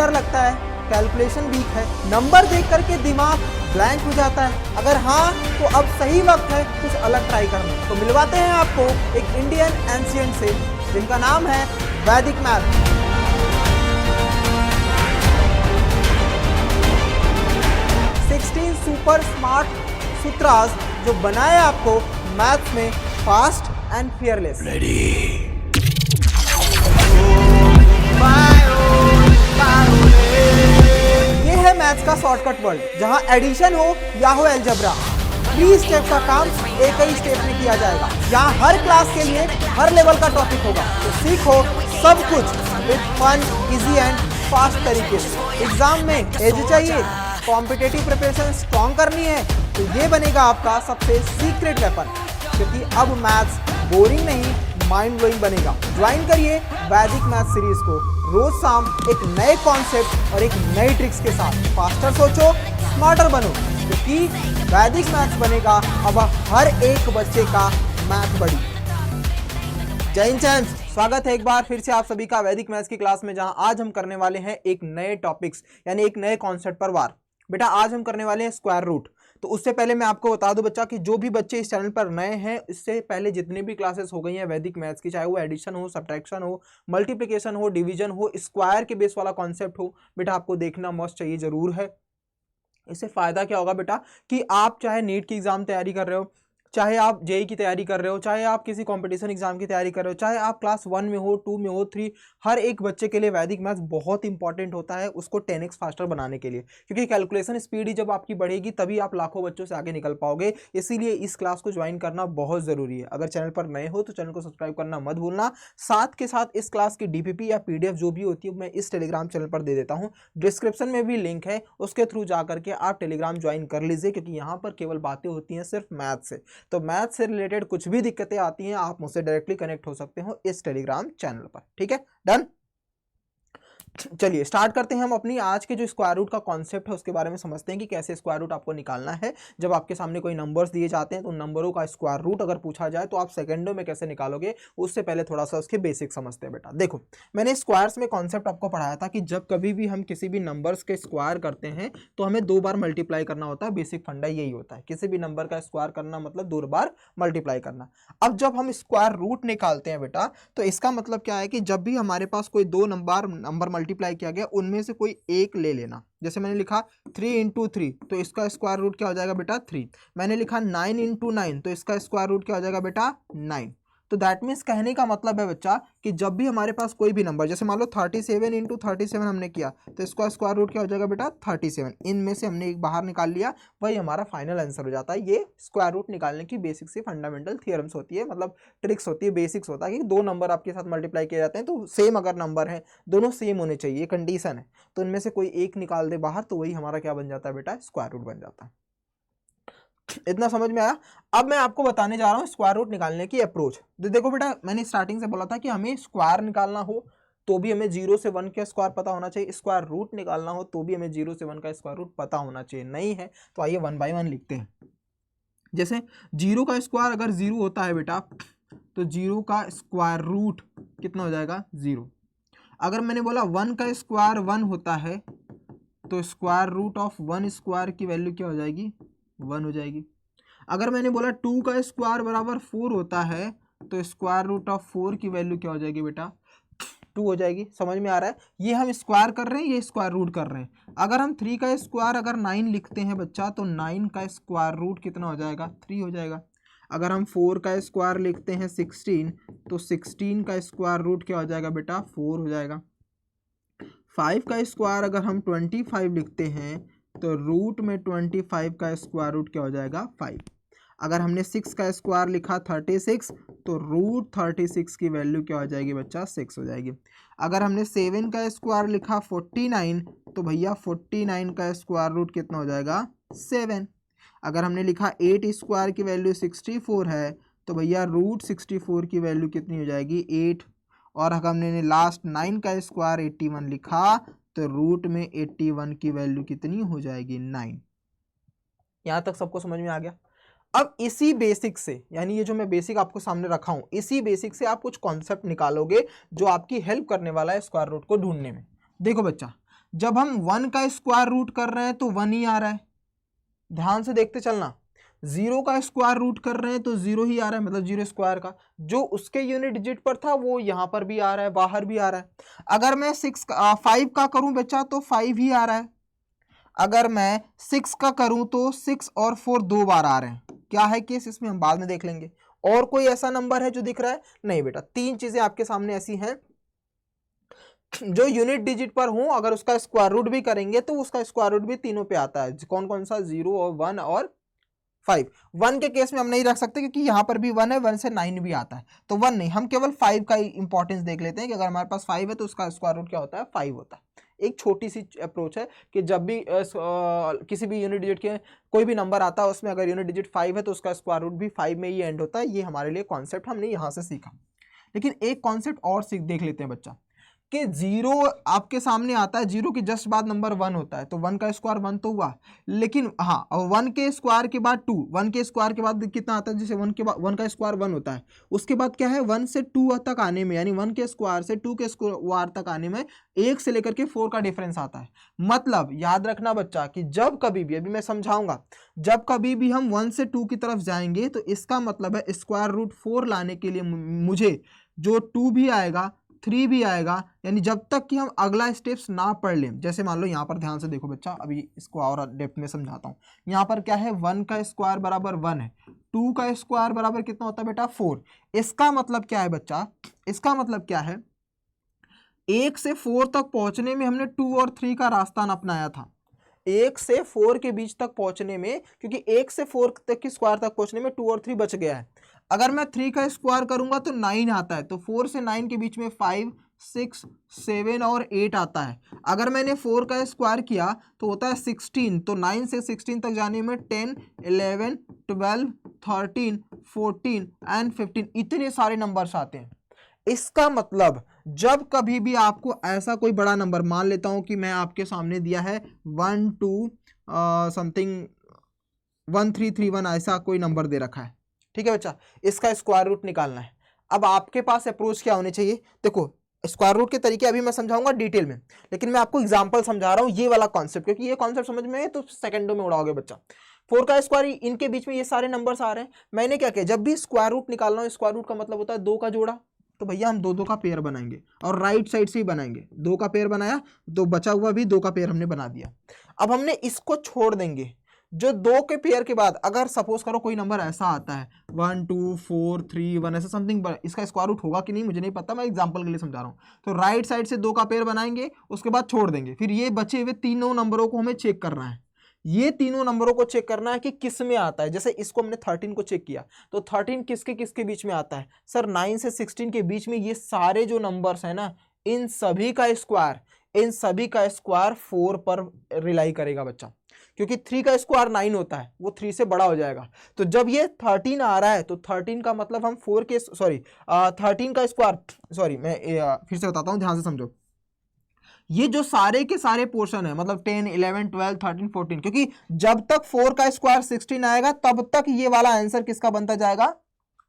डर लगता है, कैलकुलेशन वीक है, नंबर देख करके दिमाग ब्लैंक हो जाता है, अगर हाँ तो अब सही वक्त है कुछ अलग ट्राई करना। तो मिलवाते हैं आपको एक इंडियन एंशिएंट से जिनका नाम है वैदिक मैथ। 16 सुपर स्मार्ट सूत्रास जो बनाए आपको मैथ्स में फास्ट एंड फियरलेस। ये है मैथ्स का शॉर्टकट वर्ड, जहां एडिशन हो या हो अलजेब्रा, 3 स्टेप का काम एक ही स्टेप में किया जाएगा। यहाँ हर क्लास के लिए हर लेवल का टॉपिक होगा, तो सीखो सब कुछ with fun, easy and fast तरीके से। एग्जाम में एज चाहिए, कॉम्पिटेटिव प्रिपरेशन स्ट्रॉन्ग करनी है, तो ये बनेगा आपका सबसे सीक्रेट वेपन, क्योंकि अब मैथ्स बोरिंग नहीं माइंड ब्लोइंग बनेगा। ज्वाइन करिए वैदिक मैथ सीरीज को रोज शाम एक नए कॉन्सेप्ट और एक नई ट्रिक्स के साथ। फास्टर सोचो, स्मार्टर बनो, क्योंकि वैदिक मैथ्स बनेगा अब हर एक बच्चे का मैथ बड़ी। जय हिंद चैम्प्स, स्वागत है एक बार फिर से आप सभी का वैदिक मैथ्स की क्लास में, जहां आज हम करने वाले हैं एक नए टॉपिक्स यानी एक नए कॉन्सेप्ट पर वार। बेटा आज हम करने वाले हैं स्क्वायर रूट। तो उससे पहले मैं आपको बता दूं बच्चा कि जो भी बच्चे इस चैनल पर नए हैं, इससे पहले जितनी भी क्लासेस हो गई हैं वैदिक मैथ्स की, चाहे वो एडिशन हो, सब्ट्रैक्शन हो, मल्टीप्लिकेशन हो, डिवीजन हो, स्क्वायर के बेस वाला कॉन्सेप्ट हो, बेटा आपको देखना मस्ट चाहिए जरूर है। इससे फायदा क्या होगा बेटा कि आप चाहे नीट की एग्जाम तैयारी कर रहे हो, चाहे आप जेई की तैयारी कर रहे हो, चाहे आप किसी कंपटीशन एग्जाम की तैयारी कर रहे हो, चाहे आप क्लास 1 में हो, 2 में हो, 3, हर एक बच्चे के लिए वैदिक मैथ्स बहुत इंपॉर्टेंट होता है उसको 10x फास्टर बनाने के लिए, क्योंकि कैलकुलेशन स्पीड ही जब आपकी बढ़ेगी तभी आप लाखों बच्चों से आगे निकल पाओगे। इसीलिए इस क्लास को ज्वाइन करना बहुत जरूरी है। अगर चैनल पर नए हो तो चैनल को सब्सक्राइब करना मत भूलना। साथ के साथ इस क्लास की डीपीपी या पीडीएफ जो भी होती है मैं इस टेलीग्राम चैनल पर दे देता हूँ, डिस्क्रिप्शन में भी लिंक है, उसके थ्रू जा करके आप टेलीग्राम ज्वाइन कर लीजिए, क्योंकि यहाँ पर केवल बातें होती हैं सिर्फ मैथ से। तो मैथ से रिलेटेड कुछ भी दिक्कतें आती हैं आप मुझसे डायरेक्टली कनेक्ट हो सकते हो इस टेलीग्राम चैनल पर। ठीक है, डन। चलिए स्टार्ट करते हैं हम अपनी आज के जो स्क्वायर रूट का कॉन्सेप्ट है उसके बारे में समझते हैं कि कैसे स्क्वायर रूट आपको निकालना है। जब आपके सामने कोई नंबर्स दिए जाते हैं तो उन नंबरों का स्क्वायर रूट अगर पूछा जाए तो आप सेकंडों में कैसे निकालोगे, उससे पहले थोड़ा सा उसके बेसिक समझते हैं। बेटा देखो, मैंने स्क्वायर्स में कॉन्सेप्ट आपको पढ़ाया था कि जब कभी भी हम किसी भी नंबर्स के स्क्वायर करते हैं तो हमें 2 बार मल्टीप्लाई करना होता है। बेसिक फंडा यही होता है, किसी भी नंबर का स्क्वायर करना मतलब 2 बार मल्टीप्लाई करना। अब जब हम स्क्वायर रूट निकालते हैं बेटा, तो इसका मतलब क्या है कि जब भी हमारे पास कोई 2 नंबर मल्टीप्लाई किया गया उनमें से कोई एक ले लेना। जैसे मैंने लिखा 3 इंटू 3 तो इसका स्क्वायर रूट क्या हो जाएगा बेटा 3। मैंने लिखा 9 इंटू 9 तो इसका स्क्वायर रूट क्या हो जाएगा बेटा 9। तो दैट मीन्स कहने का मतलब है बच्चा कि जब भी हमारे पास कोई भी नंबर, जैसे मान लो 37 इंटू 37 हमने किया तो इसका स्क्वायर रूट क्या हो जाएगा बेटा 37। इनमें से हमने एक बाहर निकाल लिया, वही हमारा फाइनल आंसर हो जाता है। ये स्क्वायर रूट निकालने की बेसिक से फंडामेंटल थियरम्स होती है, मतलब ट्रिक्स होती है, बेसिक्स होता है कि 2 नंबर आपके साथ मल्टीप्लाई किए जाते हैं तो सेम अगर नंबर है, दोनों सेम होने चाहिए, कंडीशन है, तो इनमें से कोई एक निकाल दे बाहर तो वही हमारा क्या बन जाता है बेटा स्क्वायर रूट बन जाता है। इतना समझ में आया? अब मैं आपको बताने जा रहा हूं स्क्वायर रूट निकालने की अप्रोच। तो देखो बेटा, मैंने स्टार्टिंग से बोला था कि हमें स्क्वायर निकालना हो तो भी हमें 0 से 1 का स्क्वायर पता होना चाहिए, स्क्वायर रूट निकालना हो तो भी हमें 0 से 1 का स्क्वायर रूट पता होना चाहिए। नहीं है तो आइए 1 बाय 1 लिखते हैं। जैसे 0 का स्क्वायर अगर 0 होता है बेटा तो 0 का स्क्वायर रूट कितना हो जाएगा 0। अगर मैंने बोला 1 का स्क्वायर 1 होता है तो स्क्वायर रूट ऑफ 1 स्क्वायर की वैल्यू क्या हो जाएगी 1 हो जाएगी। अगर मैंने बोला 2 का स्क्वायर बराबर 4 होता है तो स्क्वायर रूट ऑफ 4 की वैल्यू क्या हो जाएगी बेटा 2 हो जाएगी। समझ में आ रहा है? ये हम स्क्वायर कर रहे हैं, ये स्क्वायर रूट कर रहे हैं। अगर हम 3 का स्क्वायर अगर 9 लिखते हैं बच्चा तो 9 का स्क्वायर रूट कितना हो जाएगा 3 हो जाएगा। अगर हम 4 का स्क्वायर लिखते हैं 16 तो 16 का स्क्वायर रूट क्या हो जाएगा बेटा 4 हो जाएगा। 5 का स्क्वायर अगर हम 25 लिखते हैं तो रूट में 25 का स्क्वायर रूट क्या हो जाएगा 5। अगर हमने 6 का स्क्वायर लिखा 36 तो रूट 36 की वैल्यू क्या हो जाएगी बच्चा 6 हो जाएगी। अगर हमने 7 का स्क्वायर लिखा 49 तो भैया 49 का स्क्वायर रूट कितना हो जाएगा 7। अगर हमने लिखा 8 स्क्वायर की वैल्यू 64 है तो भैया रूट 64 की वैल्यू कितनी हो जाएगी 8। और अगर हमने लास्ट 9 का स्क्वायर 81 लिखा तो रूट में 81 की वैल्यू कितनी हो जाएगी 9। यहां तक सबको समझ में आ गया? अब इसी बेसिक से, यानी ये जो मैं बेसिक आपको सामने रखा हूं, इसी बेसिक से आप कुछ कॉन्सेप्ट निकालोगे जो आपकी हेल्प करने वाला है स्क्वायर रूट को ढूंढने में। देखो बच्चा, जब हम 1 का स्क्वायर रूट कर रहे हैं तो 1 ही आ रहा है, ध्यान से देखते चलना। 0 का स्क्वायर रूट कर रहे हैं तो 0 ही आ रहा है, मतलब 0 स्क्वायर का जो उसके यूनिट डिजिट पर था वो यहाँ पर भी आ रहा है, बाहर भी आ रहा है। अगर मैं 5 का करूं बच्चा तो 5 ही आ रहा है। अगर मैं 6 का करूं तो 6 और 4 2 बार आ रहे हैं। क्या है केस इसमें, हम बाद में देख लेंगे। और कोई ऐसा नंबर है जो दिख रहा है? नहीं बेटा, 3 चीजें आपके सामने ऐसी हैं जो यूनिट डिजिट पर हो, अगर उसका स्क्वायर रूट भी करेंगे तो उसका स्क्वायर रूट भी तीनों पे आता है। कौन कौन सा? 0 और 1 और 5। 1 के केस में हम नहीं रख सकते क्योंकि यहां पर भी 1 है, 1 से 9 भी आता है, तो 1 नहीं, हम केवल 5 का ही इंपॉर्टेंस देख लेते हैं कि अगर हमारे पास 5 है तो उसका स्क्वायर रूट क्या होता है? 5 होता है। एक छोटी सी अप्रोच है कि जब भी किसी भी यूनिट डिजिट के कोई भी नंबर आता है उसमें अगर यूनिट डिजिट 5 है तो उसका स्क्वायर रूट भी 5 में ही एंड होता है। ये हमारे लिए कॉन्सेप्ट हमने यहां से सीखा। लेकिन एक कॉन्सेप्ट और देख लेते हैं बच्चा, कि 0 आपके सामने आता है, 0 के जस्ट बाद नंबर 1 होता है, तो 1 का स्क्वायर 1 तो हुआ, लेकिन हाँ, और 1 के स्क्वायर के बाद 2, 1 के स्क्वायर के बाद कितना आता है? जैसे 1 के बाद 1 का स्क्वायर 1 होता है, उसके बाद क्या है? 1 से 2 तक आने में, यानी 1 के स्क्वायर से 2 के स्क्वायर तक आने में 1 से लेकर के 4 का डिफरेंस आता है। मतलब याद रखना बच्चा कि जब कभी भी, अभी मैं समझाऊंगा, जब कभी भी हम 1 से 2 की तरफ जाएंगे तो इसका मतलब है स्क्वायर रूट 4 लाने के लिए मुझे जो 2 भी आएगा, 3 भी आएगा, यानी जब तक कि हम अगला स्टेप्स ना पढ़ लें। जैसे मान लो यहाँ पर ध्यान से देखो बच्चा, अभी इसको और डेप्थ में समझाता हूँ। यहाँ पर क्या है? 1 का स्क्वायर बराबर 1 है, 2 का स्क्वायर बराबर कितना होता है बेटा? 4। इसका मतलब क्या है बच्चा? इसका मतलब क्या है? 1 से 4 तक पहुंचने में हमने 2 और 3 का रास्ता अपनाया था। 1 से 4 के बीच तक पहुंचने में, क्योंकि 1 से 4 तक की स्क्वायर तक पहुंचने में 2 और 3 बच गया है। अगर मैं 3 का स्क्वायर करूंगा तो 9 आता है, तो 4 से 9 के बीच में 5, 6, 7 और 8 आता है। अगर मैंने 4 का स्क्वायर किया तो होता है 16, तो 9 से 16 तक जाने में 10, 11, 12, 13, 14 एंड 15 इतने सारे नंबर्स आते हैं। इसका मतलब जब कभी भी आपको ऐसा कोई बड़ा नंबर, मान लेता हूं कि मैं आपके सामने दिया है 1 2 समथिंग 1331, ऐसा कोई नंबर दे रखा है, ठीक है बच्चा, इसका स्क्वायर रूट निकालना है। अब आपके पास अप्रोच क्या होनी चाहिए? देखो, स्क्वायर रूट के तरीके अभी मैं समझाऊंगा डिटेल में, लेकिन मैं आपको एग्जांपल समझा रहा हूं ये वाला कॉन्सेप्ट, क्योंकि ये कॉन्सेप्ट समझ में है तो सेकंडों में उड़ाओगे बच्चा। 4 का स्क्वायर, इनके बीच में ये सारे नंबर्स आ रहे हैं। मैंने क्या किया? जब भी स्क्वायर रूट निकालना हो, स्क्वायर रूट का मतलब होता है 2 का जोड़ा, तो भैया हम 2 2 का पेयर बनाएंगे और राइट साइड से ही बनाएंगे। 2 का पेयर बनाया तो बचा हुआ भी 2 का पेयर हमने बना दिया। अब हमने इसको छोड़ देंगे, जो 2 के पेयर के बाद अगर सपोज करो कोई नंबर ऐसा आता है 1 2 4 3 1 ऐसा समथिंग, इसका स्क्वायर रूट होगा कि नहीं मुझे नहीं पता, मैं एग्जांपल के लिए समझा रहा हूं। तो राइट साइड से 2 का पेयर बनाएंगे, उसके बाद छोड़ देंगे, फिर ये बचे हुए तीनों नंबरों को हमें चेक करना है। ये तीनों नंबरों को चेक करना है कि किस में आता है। जैसे इसको हमने 13 को चेक किया तो 13 किसके किसके बीच में आता है? सर 9 से 16 के बीच में। ये सारे जो नंबर्स है ना, इन सभी का स्क्वायर 4 पर रिलाई करेगा बच्चा, क्योंकि 3 का स्क्वायर 9 होता है, वो 3 से बड़ा हो जाएगा। तो जब ये 13 आ रहा है तो 13 का मतलब हम 13 का स्क्वायर, सॉरी मैं फिर से बताता हूं, ध्यान से समझो। ये जो सारे के सारे पोर्शन है, मतलब 10, 11, 12, 13, 14, क्योंकि जब तक 4 का स्क्वायर 16 आएगा तब तक ये वाला आंसर किसका बनता जाएगा?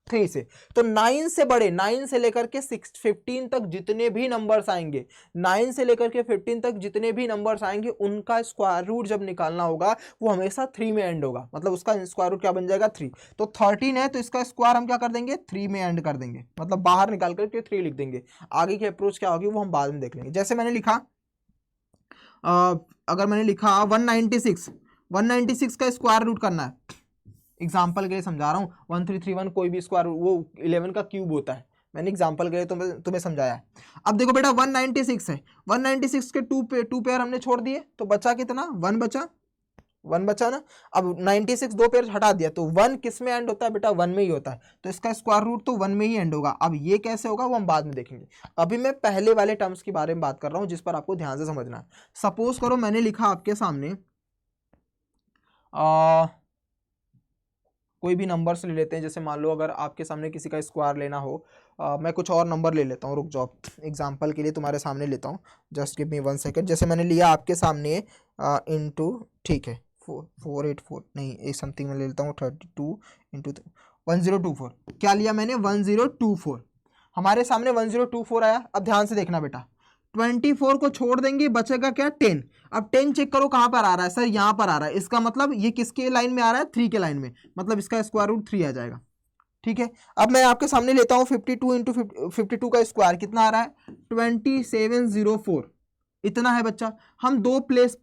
3 से। तो 9 से बड़े, 9 से लेकर के 15 तक जितने भी नंबर्स आएंगे, 9 से लेकर के 15 तक जितने भी नंबर्स आएंगे, उनका स्क्वायर रूट जब निकालना होगा वो हमेशा 3 में एंड होगा, मतलब उसका स्क्वायर रूट क्या बन जाएगा? 3। तो 13 है तो इसका स्क्वायर हम क्या कर देंगे? 3 में एंड कर देंगे, मतलब बाहर निकाल करके 3 लिख देंगे। आगे की अप्रोच क्या होगी वो हम बाद में देख लेंगे। जैसे मैंने लिखा, अगर मैंने लिखा 196 का स्क्वायर रूट करना है, एग्जाम्पल के लिए समझा रहा हूँ। 1331 कोई भी स्क्वायर, वो 11 का क्यूब होता है, मैंने एग्जाम्पल के लिए तुम्हें समझाया है। अब देखो बेटा 196 है, 196 के 2 पेयर हमने छोड़ दिए, तो बचा कितना? 1 बचा ना। अब 96 2 पेयर हटा दिया तो 1 किस में एंड होता है बेटा? 1 में ही होता है, तो इसका स्क्वायर रूट तो 1 में ही एंड होगा। अब ये कैसे होगा वो हम बाद में देखेंगे। अभी मैं पहले वाले टर्म्स के बारे में बात कर रहा हूं जिस पर आपको ध्यान से समझना है। सपोज करो मैंने लिखा आपके सामने कोई भी नंबर्स ले लेते हैं, जैसे मान लो अगर आपके सामने किसी का स्क्वायर लेना हो, मैं कुछ और नंबर ले लेता हूँ, रुक जाओ, एग्जाम्पल के लिए तुम्हारे सामने लेता हूँ, जस्ट गिव मी 1 सेकेंड। जैसे मैंने लिया आपके सामने इंटू, ठीक है 484 नहीं, एक समथिंग में ले लेता हूँ 32 इंटू 1024। क्या लिया मैंने? 1024। हमारे सामने 1024 आया। अब ध्यान से देखना बेटा, 24 को छोड़ देंगे, बचेगा क्या 10। अब 10 चेक करो कहां पर आ रहा है सर, यहां पर आ रहा है, इसका मतलब ये किसके लाइन में आ रहा है, 3 के लाइन में, मतलब इसका स्क्वायर रूट 3 आ जाएगा। ठीक है, अब मैं आपके सामने लेता हूं 52 इंटू 52 का स्क्वायर कितना आ रहा है 2704, इतना है बच्चा। हम दो प्लेस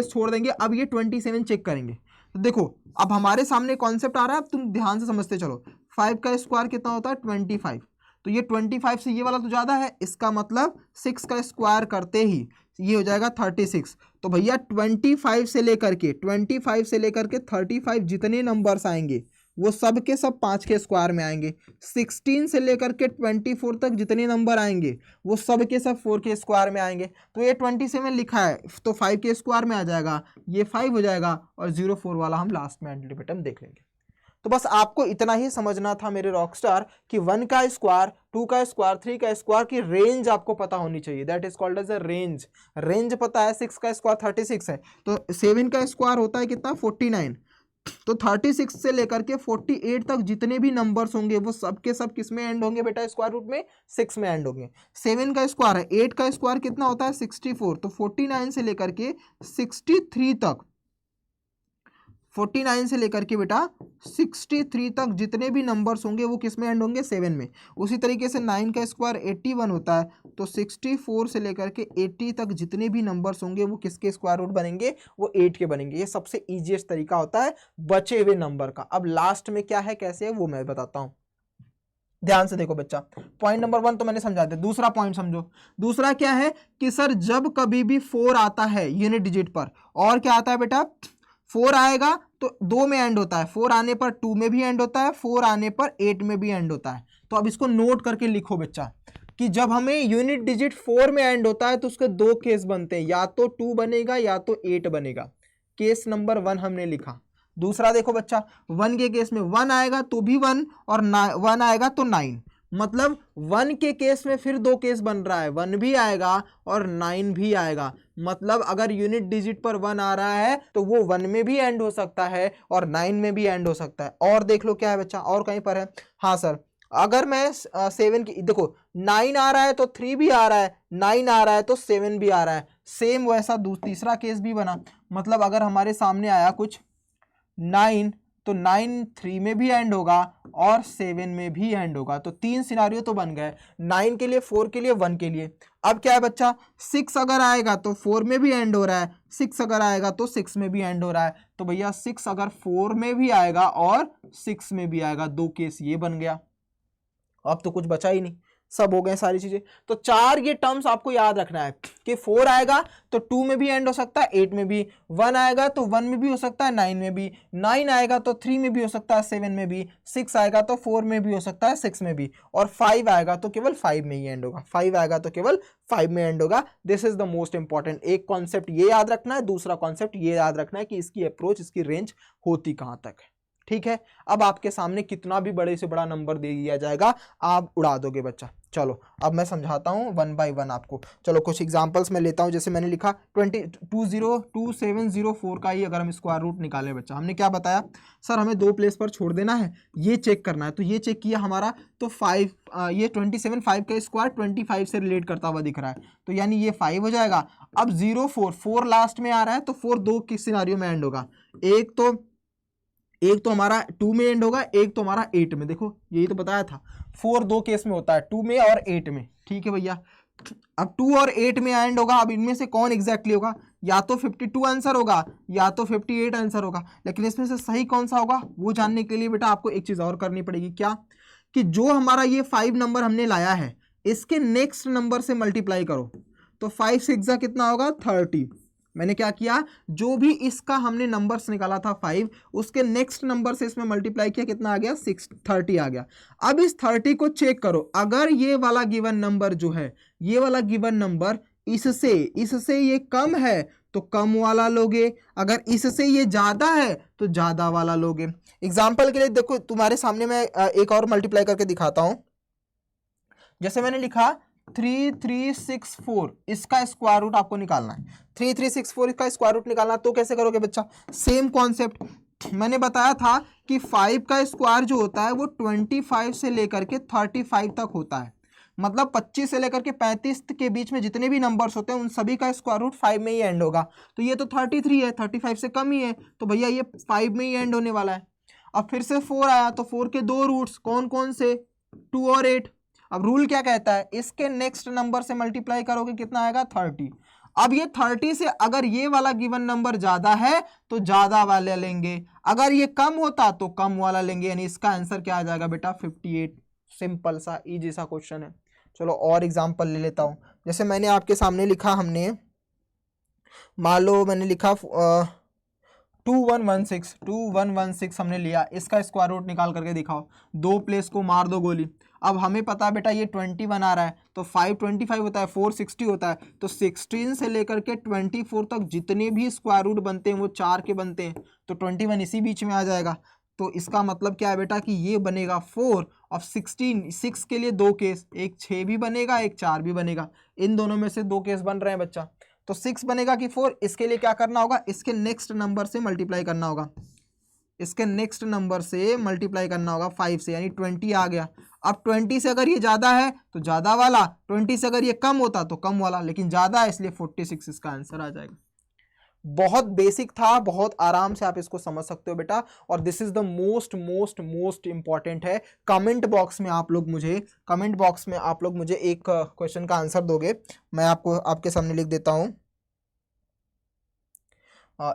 छोड़ देंगे, अब ये 27 चेक करेंगे। तो देखो अब हमारे सामने कॉन्सेप्ट आ रहा है, अब तुम ध्यान से समझते चलो। 5 का स्क्वायर कितना होता है 25, तो ये 25 से ये वाला तो ज्यादा है, इसका मतलब 6 का स्क्वायर करते ही ये हो जाएगा 36। तो भैया 25 से लेकर के 35 जितने नंबर्स आएंगे वो सब के सब 5 के स्क्वायर में आएंगे। 16 से लेकर के 24 तक जितने नंबर आएंगे वो सब के सब 4 के स्क्वायर में आएंगे। तो ये 27 लिखा है तो 5 के स्क्वायर में आ जाएगा, ये 5 हो जाएगा, और 04 वाला हम लास्ट में एंटीलिमिटम देख लेंगे। तो बस आपको इतना ही समझना था मेरे रॉकस्टार कि 1 का स्क्वायर, 2 का स्क्वायर, 3 का स्क्वायर की रेंज आपको पता होनी चाहिए, that is called as a range. Range पता है, 6 का स्क्वायर 36 है, तो 7 का स्क्वायर होता है कितना 49, तो 36 से लेकर के 48 तक जितने भी नंबर्स होंगे वो सब के सब किस में एंड होंगे बेटा, स्क्वायर रूट में 6 में एंड होंगे। 7 का स्क्वायर है, 8 का स्क्वायर कितना होता है 64, तो 49 से लेकर के 63 तक, 49 से लेकर के बेटा 63 तक जितने भी नंबर्स होंगे वो किस में एंड होंगे 7 में। उसी तरीके से 9 का स्क्वायर 81 होता है, तो 64 से लेकर के 80 तक जितने भी नंबर्स होंगे वो किसके स्क्वायर रूट बनेंगे, वो 8 के बनेंगे। ये सबसे ईजीएस्ट तरीका होता है बचे हुए नंबर का। अब लास्ट में क्या है कैसे है वो मैं बताता हूं, ध्यान से देखो बच्चा। पॉइंट नंबर 1 तो मैंने समझा दिया, दूसरा पॉइंट समझो। दूसरा क्या है कि सर जब कभी भी 4 आता है यूनिट डिजिट पर, और क्या आता है बेटा 4 आएगा तो 2 में एंड होता है, 4 आने पर 2 में भी एंड होता है, 4 आने पर 8 में भी एंड होता है। तो अब इसको नोट करके लिखो बच्चा कि जब हमें यूनिट डिजिट 4 में एंड होता है तो उसके 2 केस बनते हैं, या तो 2 बनेगा या तो 8 बनेगा। केस नंबर 1 हमने लिखा। दूसरा देखो बच्चा, 1 के केस में 1 आएगा तो भी 1, और 1 आएगा तो 9, मतलब 1 के केस में फिर 2 केस बन रहा है, 1 भी आएगा और 9 भी आएगा। मतलब अगर यूनिट डिजिट पर 1 आ रहा है तो वो 1 में भी एंड हो सकता है और 9 में भी एंड हो सकता है। और देख लो क्या है बच्चा, और कहीं पर है, हाँ सर अगर मैं 7 की देखो 9 आ रहा है तो 3 भी आ रहा है, 9 आ रहा है तो 7 भी आ रहा है। सेम वैसा तीसरा केस भी बना, मतलब अगर हमारे सामने आया कुछ 9 तो 9 3 में भी एंड होगा और 7 में भी एंड होगा। तो 3 सिनारियो तो बन गए, 9 के लिए, 4 के लिए, 1 के लिए। अब क्या है बच्चा, 6 अगर आएगा तो 4 में भी एंड हो रहा है, 6 अगर आएगा तो 6 में भी एंड हो रहा है। तो भैया 6 अगर 4 में भी आएगा और 6 में भी आएगा, 2 केस ये बन गया। अब तो कुछ बचा ही नहीं, सब हो गए सारी चीजें। तो 4 ये टर्म्स आपको याद रखना है कि 4 आएगा तो 2 में भी एंड हो सकता है, 8 में भी, 1 आएगा तो 1 में भी हो सकता है, 9 में भी, 9 आएगा तो 3 में भी हो सकता है, 7 में भी, 6 आएगा तो 4 में भी हो सकता है, 6 में भी, और 5 आएगा तो केवल 5 में ही एंड होगा। 5 आएगा तो केवल 5 में एंड होगा। This is the most important. एक कॉन्सेप्ट ये याद रखना है, दूसरा कॉन्सेप्ट ये याद रखना है कि इसकी अप्रोच, इसकी रेंज होती कहां तक है। ठीक है, अब आपके सामने कितना भी बड़े से बड़ा नंबर दे दिया जाएगा आप उड़ा दोगे बच्चा। चलो अब मैं समझाता हूँ 1 बाय 1 आपको। चलो कुछ एग्जांपल्स मैं लेता हूँ, जैसे मैंने लिखा 2704 का ही अगर हम स्क्वायर रूट निकालें बच्चा, हमने क्या बताया सर हमें 2 प्लेस पर छोड़ देना है, ये चेक करना है। तो ये चेक किया हमारा, तो 5 ये 27 5 का स्क्वायर 25 से रिलेट करता हुआ दिख रहा है, तो यानी ये 5 हो जाएगा। अब 04 लास्ट में आ रहा है तो 4 2 किस सिनारियो में एंड होगा, एक तो हमारा 2 में एंड होगा, एक तो हमारा 8 में। देखो यही तो बताया था, 4 2 केस में होता है, 2 में और 8 में। ठीक है भैया, अब 2 और 8 में एंड होगा। अब इनमें से कौन एग्जैक्टली होगा, या तो 52 आंसर होगा या तो 58 आंसर होगा, लेकिन इसमें से सही कौन सा होगा वो जानने के लिए बेटा आपको एक चीज और करनी पड़ेगी। क्या कि जो हमारा ये 5 नंबर हमने लाया है इसके नेक्स्ट नंबर से मल्टीप्लाई करो, तो 5 6 कितना होगा 30। मैंने क्या किया, जो भी इसका हमने नंबर्स निकाला था 5, उसके नेक्स्ट नंबर से इसमें मल्टीप्लाई किया, कितना आ गया 30 आ गया। अब इस 30 को चेक करो, अगर ये वाला गिवन नंबर जो है, ये वाला गिवन नंबर इससे ये कम है तो कम वाला लोगे, अगर इससे ये ज्यादा है तो ज्यादा वाला लोगे। एग्जाम्पल के लिए देखो तुम्हारे सामने मैं एक और मल्टीप्लाई करके दिखाता हूं। जैसे मैंने लिखा 3364, इसका स्क्वायर रूट आपको निकालना है। 3364 इसका स्क्वायर रूट निकालना, तो कैसे करोगे बच्चा, सेम कॉन्सेप्ट मैंने बताया था कि 5 का स्क्वायर जो होता है वो 25 से लेकर के 35 तक होता है। मतलब 25 से लेकर के 35 के बीच में जितने भी नंबर्स होते हैं उन सभी का स्क्वायर रूट 5 में ही एंड होगा। तो ये तो 33 है, 35 से कम ही है, तो भैया ये 5 में ही एंड होने वाला है। अब फिर से 4 आया, तो 4 के दो रूट्स कौन कौन से, 2 और 8। अब रूल क्या कहता है, इसके नेक्स्ट नंबर से मल्टीप्लाई करोगे कितना आएगा, 30। अब ये 30 से अगर ये वाला गिवन नंबर ज्यादा है तो ज्यादा वाला लेंगे, अगर ये कम होता तो कम वाला लेंगे, यानी इसका आंसर क्या आ जाएगा बेटा, 58। सिंपल सा इजी सा क्वेश्चन है। चलो और एग्जांपल ले लेता हूं। जैसे मैंने आपके सामने लिखा, हमने मान लो मैंने लिखा 2116 हमने लिया, इसका स्क्वायर रूट निकाल करके दिखाओ। दो प्लेस को मार दो गोली। अब हमें पता है बेटा ये 21 आ रहा है, तो 525 होता है, 460 होता है, तो 16 से लेकर के 24 तक जितने भी स्क्वायर रूट बनते हैं वो 4 के बनते हैं, तो 21 इसी बीच में आ जाएगा। तो इसका मतलब क्या है बेटा कि ये बनेगा 4 और 16, 6 के लिए दो केस, एक 6 भी बनेगा एक 4 भी बनेगा, इन दोनों में से दो केस बन रहे हैं बच्चा। तो 6 बनेगा कि 4, इसके लिए क्या करना होगा, इसके नेक्स्ट नंबर से मल्टीप्लाई करना होगा, इसके नेक्स्ट नंबर से मल्टीप्लाई करना होगा 5 से, यानी 20 आ गया। अब 20 से अगर ये ज्यादा है तो ज्यादा वाला, 20 से अगर ये कम होता तो कम वाला, लेकिन ज्यादा है इसलिए 46 इसका आंसर आ जाएगा। बहुत बेसिक था, बहुत आराम से आप इसको समझ सकते हो बेटा। और this is the most most most important है। कमेंट बॉक्स में आप लोग मुझे एक क्वेश्चन का आंसर दोगे, मैं आपको आपके सामने लिख देता हूं।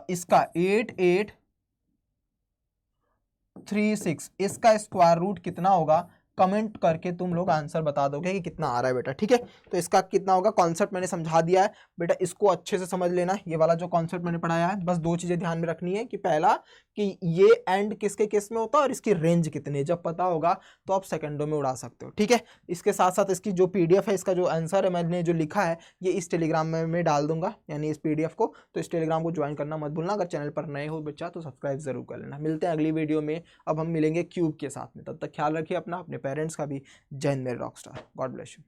इसका 8836 इसका स्क्वायर रूट कितना होगा, कमेंट करके तुम लोग आंसर बता दोगे कि कितना आ रहा है बेटा, ठीक है। तो इसका कितना होगा, कॉन्सेप्ट मैंने समझा दिया है बेटा, इसको अच्छे से समझ लेना। ये वाला जो कॉन्सेप्ट मैंने पढ़ाया है, बस दो चीजें ध्यान में रखनी है कि पहला कि ये एंड किसके केस में होता है और इसकी रेंज कितनी है, जब पता होगा तो आप सेकंडों में उड़ा सकते हो, ठीक है। इसके साथ साथ इसकी जो पीडीएफ है, इसका जो आंसर है मैंने जो लिखा है, ये इस टेलीग्राम में मैं डाल दूंगा, यानी इस पीडीएफ को। तो इस टेलीग्राम को ज्वाइन करना मत भूलना। अगर चैनल पर नए हो बच्चा तो सब्सक्राइब जरूर कर लेना। मिलते हैं अगली वीडियो में, अब हम मिलेंगे क्यूब के साथ में। तब तक ख्याल रखिए अपना, अपने पेरेंट्स का भी। जय हिंद मेरे रॉकस्टार, गॉड ब्लेस यू।